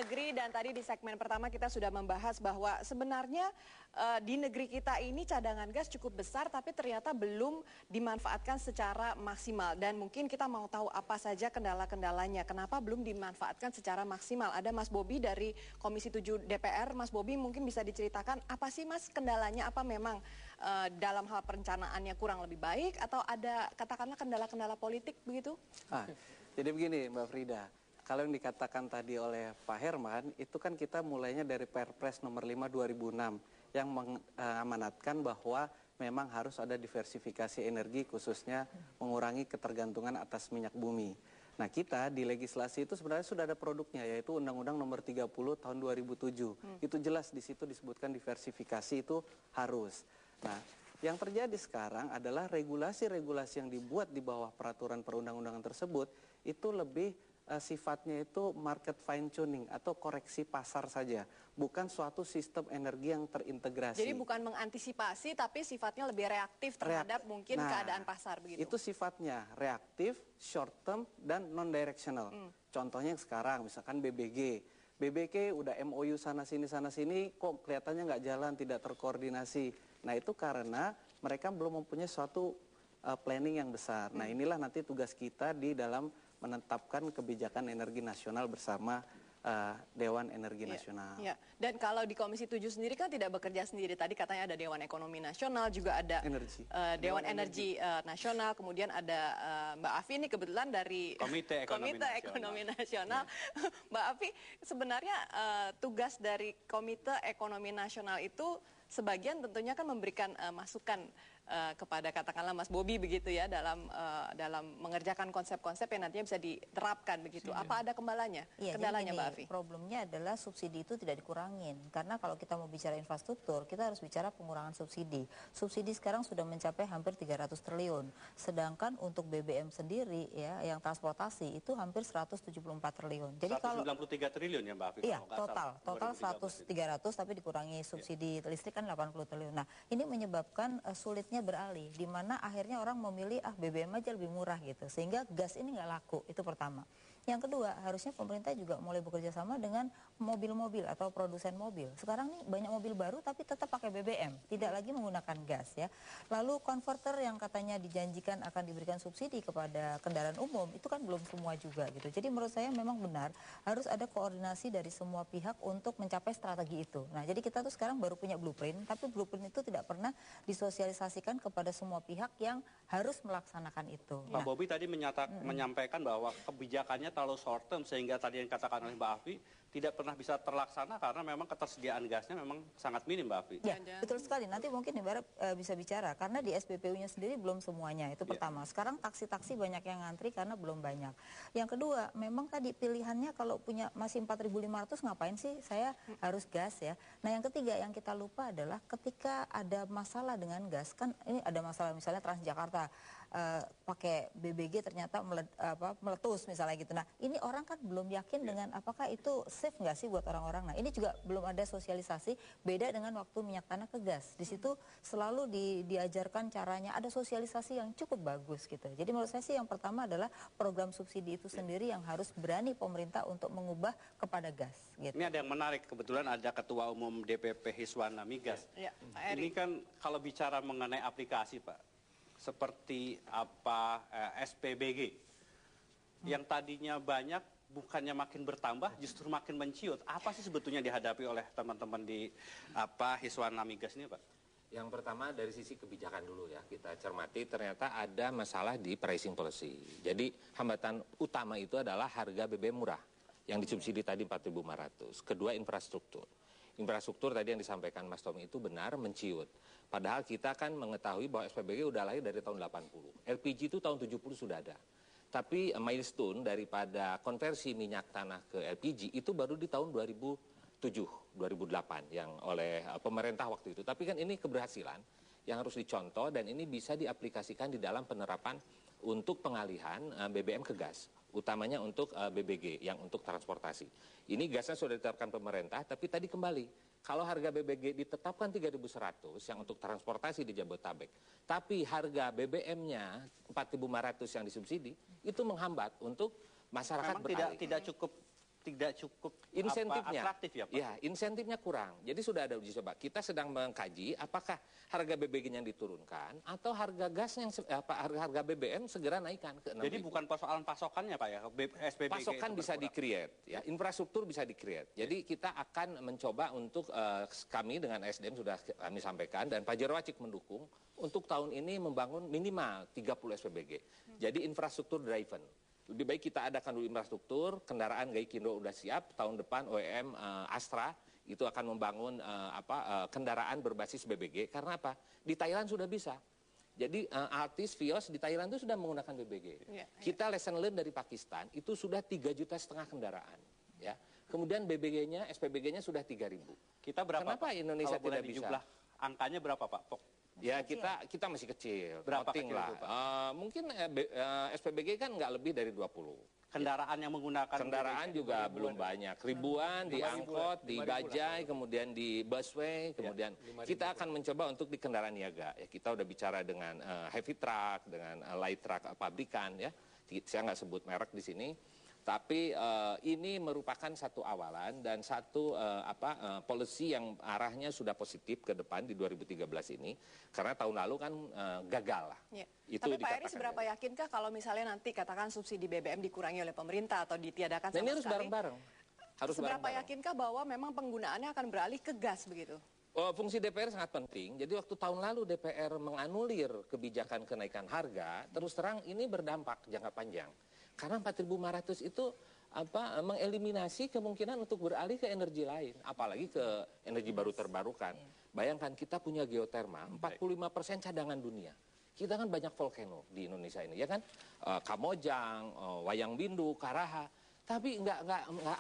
negeri, dan tadi di segmen pertama kita sudah membahas bahwa sebenarnya di negeri kita ini cadangan gas cukup besar tapi ternyata belum dimanfaatkan secara maksimal, dan mungkin kita mau tahu apa saja kendala-kendalanya, kenapa belum dimanfaatkan secara maksimal. Ada Mas Bobi dari Komisi 7 DPR. Mas Bobi, mungkin bisa diceritakan apa sih Mas kendalanya, apa memang dalam hal perencanaannya kurang lebih baik atau ada katakanlah kendala-kendala politik begitu? Jadi begini Mbak Frida. Kalau yang dikatakan tadi oleh Pak Herman, itu kan kita mulainya dari Perpres nomor 5 2006 yang mengamanatkan bahwa memang harus ada diversifikasi energi, khususnya mengurangi ketergantungan atas minyak bumi. Nah, kita di legislasi itu sebenarnya sudah ada produknya, yaitu Undang-Undang nomor 30 tahun 2007. Itu jelas di situ disebutkan diversifikasi itu harus. Nah, yang terjadi sekarang adalah regulasi-regulasi yang dibuat di bawah peraturan perundang-undangan tersebut itu lebih sifatnya itu market fine tuning atau koreksi pasar saja, bukan suatu sistem energi yang terintegrasi. Jadi bukan mengantisipasi tapi sifatnya lebih reaktif terhadap mungkin keadaan pasar begitu. Itu sifatnya reaktif, short term dan non directional. Contohnya yang sekarang misalkan BBG. BBG udah MOU sana sini kok kelihatannya nggak jalan, tidak terkoordinasi. Nah, itu karena mereka belum mempunyai suatu planning yang besar. Nah, inilah nanti tugas kita di dalam menetapkan kebijakan energi nasional bersama Dewan Energi Nasional. Ya. Dan kalau di Komisi 7 sendiri kan tidak bekerja sendiri. Tadi katanya ada Dewan Ekonomi Nasional, juga ada Dewan Energi Nasional, kemudian ada Mbak Afi ini kebetulan dari Komite Ekonomi Nasional. Mbak Afi, sebenarnya tugas dari Komite Ekonomi Nasional itu sebagian tentunya kan memberikan masukan kepada katakanlah Mas Bobi begitu ya dalam mengerjakan konsep-konsep yang nantinya bisa diterapkan begitu. Apa ada kendalanya Mbak Afi? Problemnya adalah subsidi itu tidak dikurangin, karena kalau kita mau bicara infrastruktur kita harus bicara pengurangan subsidi. Subsidi sekarang sudah mencapai hampir 300 triliun, sedangkan untuk BBM sendiri ya yang transportasi itu hampir 174 triliun. Jadi 193 triliun ya Mbak Afi? Iya, total 300 tapi dikurangi subsidi listrik kan 80 triliun. Nah, ini menyebabkan sulitnya beralih, di mana akhirnya orang memilih BBM aja lebih murah gitu, sehingga gas ini nggak laku. Itu pertama. Yang kedua, harusnya pemerintah juga mulai bekerja sama dengan mobil-mobil atau produsen mobil. Sekarang nih banyak mobil baru tapi tetap pakai BBM, tidak lagi menggunakan gas ya. Lalu konverter yang katanya dijanjikan akan diberikan subsidi kepada kendaraan umum, itu kan belum semua juga gitu. Jadi menurut saya memang benar harus ada koordinasi dari semua pihak untuk mencapai strategi itu. Nah, jadi kita tuh sekarang baru punya blueprint, tapi blueprint itu tidak pernah disosialisasikan kepada semua pihak yang harus melaksanakan itu. Pak Bobi tadi menyampaikan bahwa kebijakannya terlalu short term, sehingga tadi yang dikatakan oleh Mbak Afi tidak pernah bisa terlaksana karena memang ketersediaan gasnya memang sangat minim, Mbak Afi. Ya, betul sekali. Nanti mungkin Ibarat bisa bicara karena di SPPU-nya sendiri belum semuanya. Itu pertama. Sekarang taksi-taksi banyak yang ngantri karena belum banyak. Yang kedua, memang tadi pilihannya kalau punya masih 4.500 ngapain sih saya harus gas ya. Nah, yang ketiga yang kita lupa adalah ketika ada masalah dengan gas, kan ini ada masalah misalnya Transjakarta pakai BBG ternyata meletus misalnya gitu. Nah, ini orang kan belum yakin dengan apakah itu safe nggak sih buat orang-orang. Nah, ini juga belum ada sosialisasi, beda dengan waktu minyak tanah ke gas. Di situ selalu diajarkan caranya, ada sosialisasi yang cukup bagus gitu. Jadi menurut saya sih yang pertama adalah program subsidi itu sendiri yang harus berani pemerintah untuk mengubah kepada gas gitu. Ini ada yang menarik, kebetulan ada Ketua Umum DPP Hiswana Migas. Ini kan kalau bicara mengenai aplikasi Pak, seperti apa SPBG yang tadinya banyak bukannya makin bertambah justru makin menciut. Apa sih sebetulnya dihadapi oleh teman-teman di Hiswana Migas ini Pak? Yang pertama dari sisi kebijakan dulu ya, kita cermati ternyata ada masalah di pricing policy. Jadi hambatan utama itu adalah harga BBM murah yang disubsidi tadi 4.500. Kedua infrastruktur. Infrastruktur tadi yang disampaikan Mas Tommy itu benar menciut. Padahal kita kan mengetahui bahwa SPBG udah lahir dari tahun 80. LPG itu tahun 70 sudah ada. Tapi milestone daripada konversi minyak tanah ke LPG itu baru di tahun 2007, 2008 yang oleh pemerintah waktu itu. Tapi kan ini keberhasilan yang harus dicontoh dan ini bisa diaplikasikan di dalam penerapan untuk pengalihan BBM ke gas. Utamanya untuk BBG yang untuk transportasi. Ini gasnya sudah ditetapkan pemerintah, tapi tadi kembali kalau harga BBG ditetapkan 3.100 yang untuk transportasi di Jabodetabek, tapi harga BBM-nya 4.500 yang disubsidi, itu menghambat untuk masyarakat memang tidak tidak cukup insentifnya atraktif ya Pak? Ya, insentifnya kurang. Jadi sudah ada uji coba. Kita sedang mengkaji apakah harga BBG-nya diturunkan atau harga gas yang harga BBM segera naikkan ke 6.000. Jadi bukan persoalan pasokannya Pak ya? SPBG pasokan bisa di-create, ya, infrastruktur bisa di-create. Jadi kita akan mencoba untuk kami dengan SDM sudah kami sampaikan dan Pak Jarwacik mendukung untuk tahun ini membangun minimal 30 SPBG. Jadi infrastruktur driven. Lebih baik kita adakan dulu infrastruktur, kendaraan Gaikindo udah siap, tahun depan OEM Astra itu akan membangun kendaraan berbasis BBG. Karena apa? Di Thailand sudah bisa. Jadi Altis, Vios di Thailand itu sudah menggunakan BBG. Kita lesson learn dari Pakistan itu sudah 3,5 juta kendaraan. Ya. Kemudian BBG-nya, SPBG-nya sudah 3.000. Kita berapa? Kenapa Pak? Indonesia Kalau tidak bisa? Angkanya berapa Pak? Ya kita masih kecil. Berapa kecil lah? itu, Pak? Mungkin SPBG kan nggak lebih dari 20. Kendaraan yang menggunakan kendaraan juga belum banyak. Ribuan di angkot, di bajai, kemudian di busway, kemudian kita akan mencoba untuk di kendaraan niaga. Ya, kita udah bicara dengan heavy truck, dengan light truck pabrikan ya. Saya nggak sebut merek di sini. Tapi ini merupakan satu awalan dan satu policy yang arahnya sudah positif ke depan di 2013 ini. Karena tahun lalu kan gagal lah. Ya. Itu tapi Pak Eri seberapa yakinkah kalau misalnya nanti katakan subsidi BBM dikurangi oleh pemerintah atau ditiadakan sama ini harus sekali? bareng-bareng. Seberapa yakinkah bahwa memang penggunaannya akan beralih ke gas begitu? Fungsi DPR sangat penting. Jadi waktu tahun lalu DPR menganulir kebijakan kenaikan harga, terus terang ini berdampak jangka panjang. Karena 4.500 itu mengeliminasi kemungkinan untuk beralih ke energi lain, apalagi ke energi baru terbarukan. Bayangkan kita punya geotermal, 45% cadangan dunia. Kita kan banyak volcano di Indonesia ini, ya kan? Kamojang, Wayang Bindu, Karaha, tapi nggak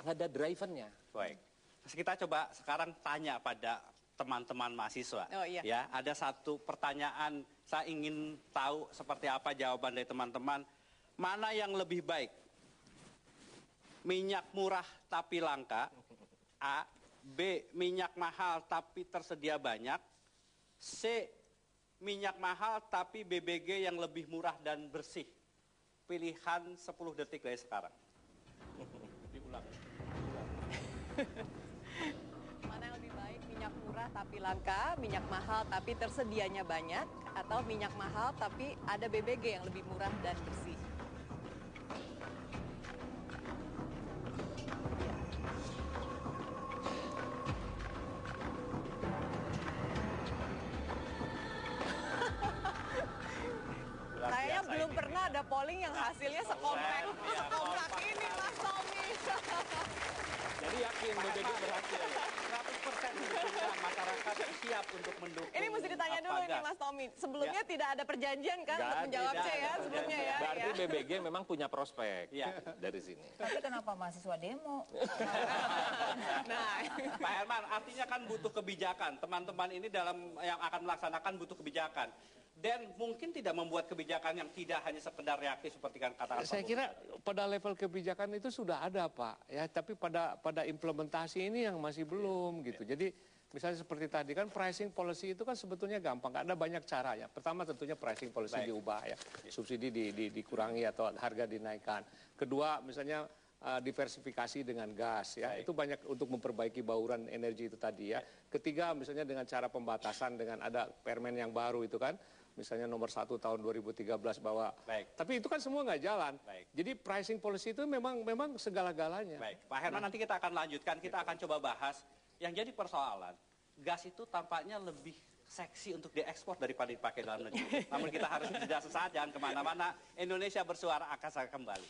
ada drivernya. Baik. Kita coba sekarang tanya pada teman-teman mahasiswa. Oh, iya. Ya, ada satu pertanyaan, saya ingin tahu seperti apa jawaban dari teman-teman. Mana yang lebih baik? Minyak murah tapi langka, A. B. Minyak mahal tapi tersedia banyak, C. Minyak mahal tapi BBG yang lebih murah dan bersih. Pilihan 10 detik dari sekarang. Diulang. Mana yang lebih baik, minyak murah tapi langka, minyak mahal tapi tersedianya banyak, atau minyak mahal tapi ada BBG yang lebih murah dan bersih? Kayaknya belum pernah ada polling yang hasilnya sekompak ini, Mas Tommy. Jadi yakin BBG berhasil. 100% sebetulnya masyarakat siap untuk mendukung. Ini mesti ditanya dulu ini Mas Tommy. Sebelumnya tidak ada perjanjian kan untuk menjawab C ya sebelumnya ya. Berarti BBG memang punya prospek dari sini. Tapi kenapa mahasiswa demo? Nah, Pak Herman, artinya kan butuh kebijakan. Teman-teman ini dalam yang akan melaksanakan butuh kebijakan. Dan mungkin tidak membuat kebijakan yang tidak hanya sekedar reaktif seperti kan kata saya kira pada level kebijakan itu sudah ada Pak, ya, tapi pada implementasi ini yang masih belum gitu. Jadi misalnya seperti tadi kan pricing policy itu kan sebetulnya gampang, ada banyak cara ya. Pertama tentunya pricing policy diubah ya, subsidi dikurangi atau harga dinaikkan. Kedua misalnya diversifikasi dengan gas ya, itu banyak untuk memperbaiki bauran energi itu tadi ya. Ketiga misalnya dengan cara pembatasan dengan ada permen yang baru itu kan, misalnya nomor 1 tahun 2013 bahwa, tapi itu kan semua nggak jalan. Jadi pricing policy itu memang segala-galanya. Baik, Pak Herman nanti kita akan lanjutkan, kita akan coba bahas yang jadi persoalan. Gas itu tampaknya lebih seksi untuk diekspor daripada dipakai dalam negeri. Namun kita harus jeda sesaat, jangan kemana-mana. Indonesia Bersuara akan segera kembali.